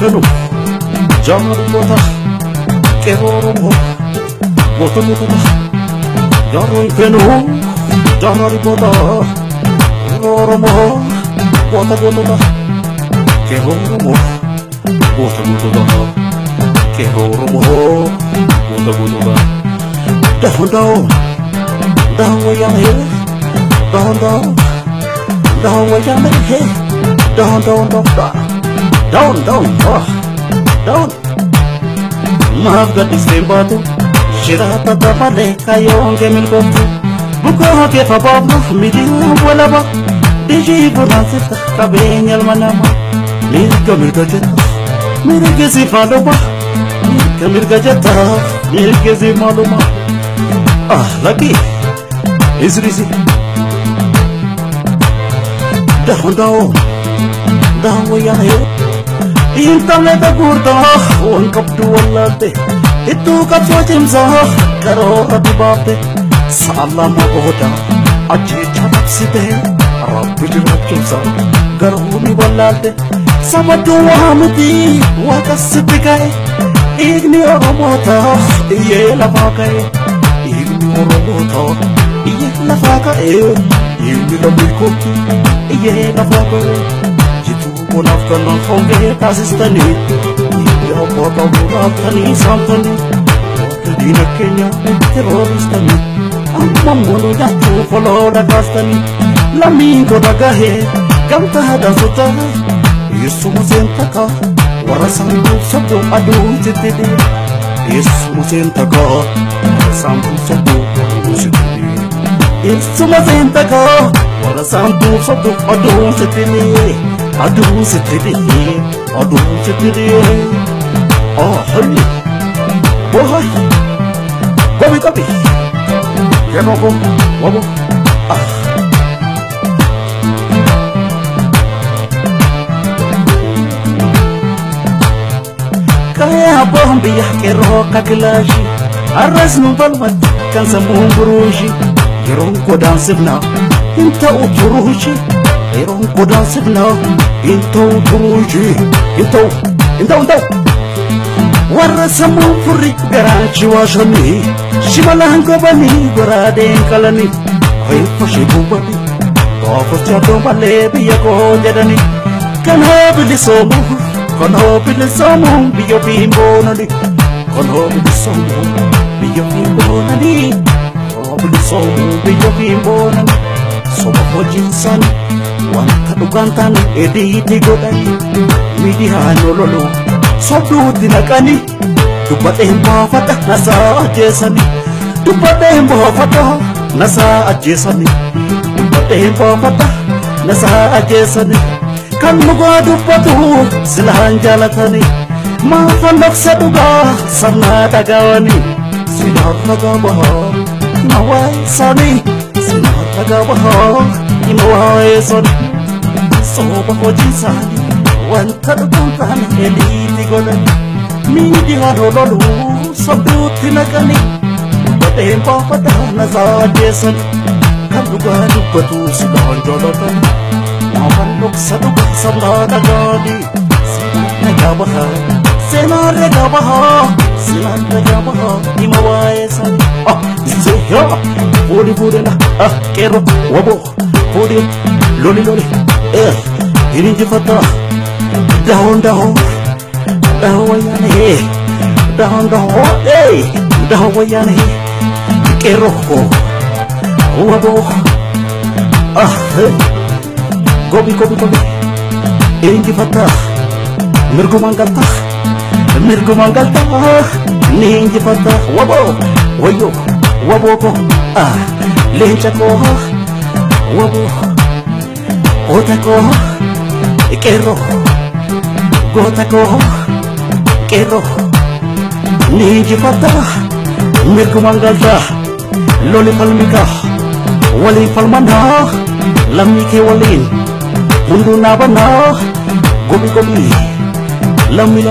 كانوا جامر بوتا كيرورو بوتا بوتا جارون كانوا جامر بوتا كيرورو بوتا بوتا كيرورو بوتا بوتا كيرورو بوتا بوتا دهون دهون دهون ويا مهي دهون دهون دهون ويا مهي دهون دهون دهون دهون دهون ما أفقد استنباطه شراطة دفالي كايون جميل قطو بكوها كيف بابنا مدين ولا با ديجي بناسفتا كابين يلمناما ميركا ميركا جتا ميركا سيفالوما ميركا ميركا جتا ميركا سيفالوما لكي إزريزي دهون دهون دهون ويا هيو إنتم لتقورتا وانكبتو والله إتو كبسو جمزا كرو ربي بابي سالما بودا أجي جاتب سيده ربي جرب جمزا كرومي والله سمدو وامدي وكسبكاي إغني أرموتا إيه لفاكاي إغني أرموتا إيه لفاكاي إغني لبيكوكي إيه لفاكاي Nafkan ng kongge tasistani Iya baka muratani santani Wakil na Kenya teroristani Ang mamuno yato follow na kastani Lamingo na gahe Gamta hada suta Yesu musenta ka Warasambu sabdo adun sitidi Yesu musenta ka Warasambu sabdo adun sitidi Yesu musenta ka Warasambu sabdo adun sitidi أدون ستدي أدون ستدي هلي وهاي قومي قومي ينوكم وابو كايا بوهم بيحكي روكا كلاشي الرسم بالمد كان سموهم بروشي يرون قدام سبنا انت وبروشي يرون قدام سبنا انتو بروجي انتو ورسمو فري غرانشي واشني شمالان كوباني غرادين كالاني هاي فشي بوباني كوفت يادو بالي بيكو جداني كان هو بلسومو بيو بيمبوناني كان هو بلسومو بيو بيمبوناني هو بلسومو بيو بيمبوناني soba hojinsan wanta dugantan editi godani midiha nololo sobduutti naqani dubbateen baafata nasaa ajjeesani dubbateen baafata nasaa ajjeesani dubbateen baafata nasaa ajjeesani kan dhugaa dubbatu silaan jaalatani maafa naqsa dhugaa sannaa dhagaawani silaan ragaa bahaa nawaaysanii Nagawaho imuwaeson soba hojinsani wanta dukantan eliti godan midi harololu sobduutti naqani bateen baafata nasaa ajjeesan kan dhugaa dubbatu silaan jaalatan maafan dhoksa dhugaa sannaa dhagaani seenaan ragaa bahaa imuwaesan Pudi pudi na kero wabo pudi loli loli ini jifata dahon wayane dahon dahon wayane kero wabo gobi ini jifata mirgu mangalta ni jifata wabo wayo wabo ko lencha ko wabo ota ko kero gota ko kero niji fata mirku mangalta loli palmika wali palmana lamike walin mundu nabana gobi lami